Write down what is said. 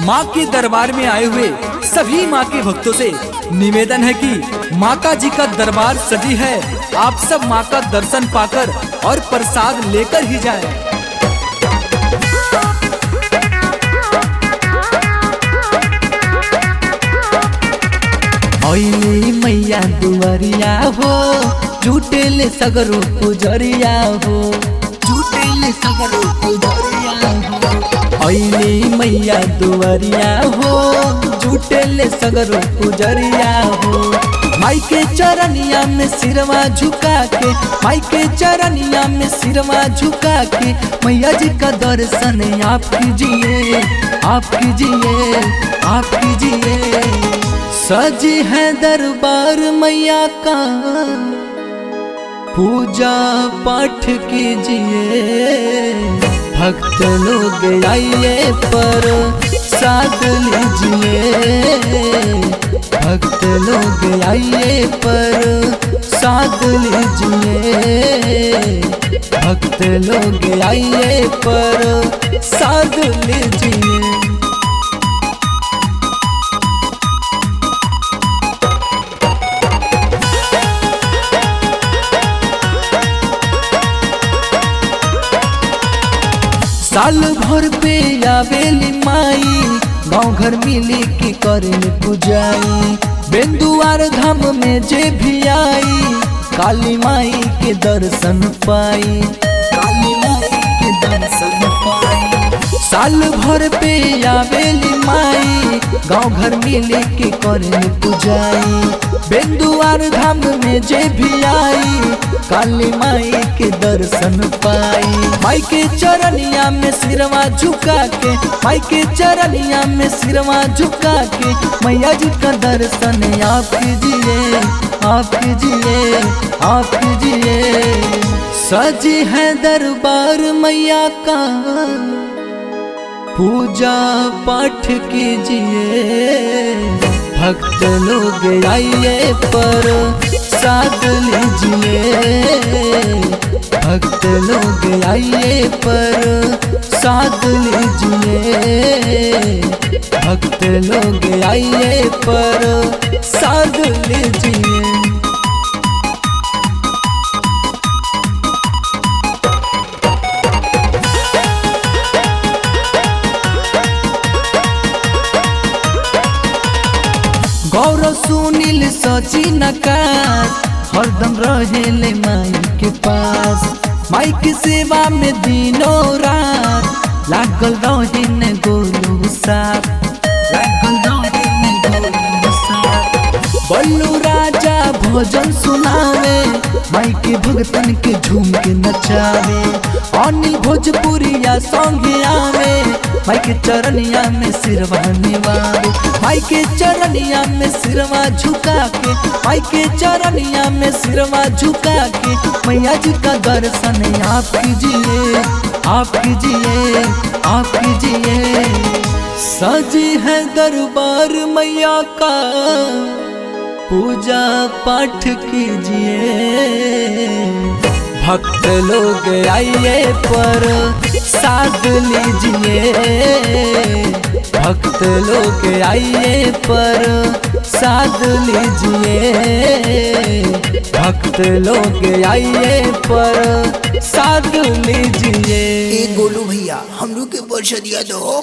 माँ के दरबार में आए हुए सभी माँ के भक्तों से निवेदन है कि माता जी का दरबार सजी है। आप सब माँ का दर्शन पाकर और प्रसाद लेकर ही जाएं। ओइली मैया दुआरिया हो, जुटेले सगरो पुजरिया हो, जुटेले सगरो पुजरिया हो। ओइली मैया दुआरिया हो, जुटेले सगरो पुजरिया हो। माई के चरनिया में सिरवा झुका के, माई के चरनिया में सिरवा झुका के, मैया जी का दर्शन आप कीजिए, आप कीजिए, आप कीजिए। सजी है दरबार मैया का, पूजा पाठ कीजिए। भक्त लोग आइए पर साथ लीजिए, भक्त लोग आइए पर साथ लीजिए, भक्त लोग आइए पर साथ लीजिए। साल भर पे आवेली माई, गाँव घर मिली की करें पूजाई। बेंदुआर धाम में जे भी आई, काली माई के दर्शन पाई, काली माई के दर्शन पाई। साल भर पे आवेली माई, गाँव घर मिली की करें पूजाई। बेंदुआर धाम में जे भी आई, काली माई के दर्शन पाई। माई के चरनिया में सिरवा झुका के, माई के चरनिया में सिरवा झुका के, मैया जी का दर्शन आप कीजिए, आप कीजिए, आप कीजिए। सजी है दरबार मैया का, पूजा पाठ कीजिए। भक्त लोग आइए पर साथ लीजिए, भक्त लोग आइए पर साथ लीजिए, भक्त लोग आइए पर साथ लीजिए। गौरव सुनील सचिन आकाश, हरदम रहेले माई के पास। माई के सेवा में दिनों रात लागल रहे गोलू साथ, लागल रहे गोलू साथ। बल्लू राजा भजन सुनावे, माई के भगतन के झूम के नचावे। अनिल भोजपुरिया संगे आवे, माई के चरनिया में सिरवा निवावे। माई के चरनिया में सिरवा झुका के, माई के चरनिया में सिरवा झुका के, मैया जी का दर्शन आप कीजिए, आप कीजिए, आप कीजिए। सजी है दरबार मैया का, पूजा पाठ कीजिए। भक्त लोग आइए पर साथ लीजिए, भक्त लोग आइए पर साथ लीजिए, भक्त लोग आइए पर साथ लीजिए। ए गोलू भैया, हम लोग के परिषद दो।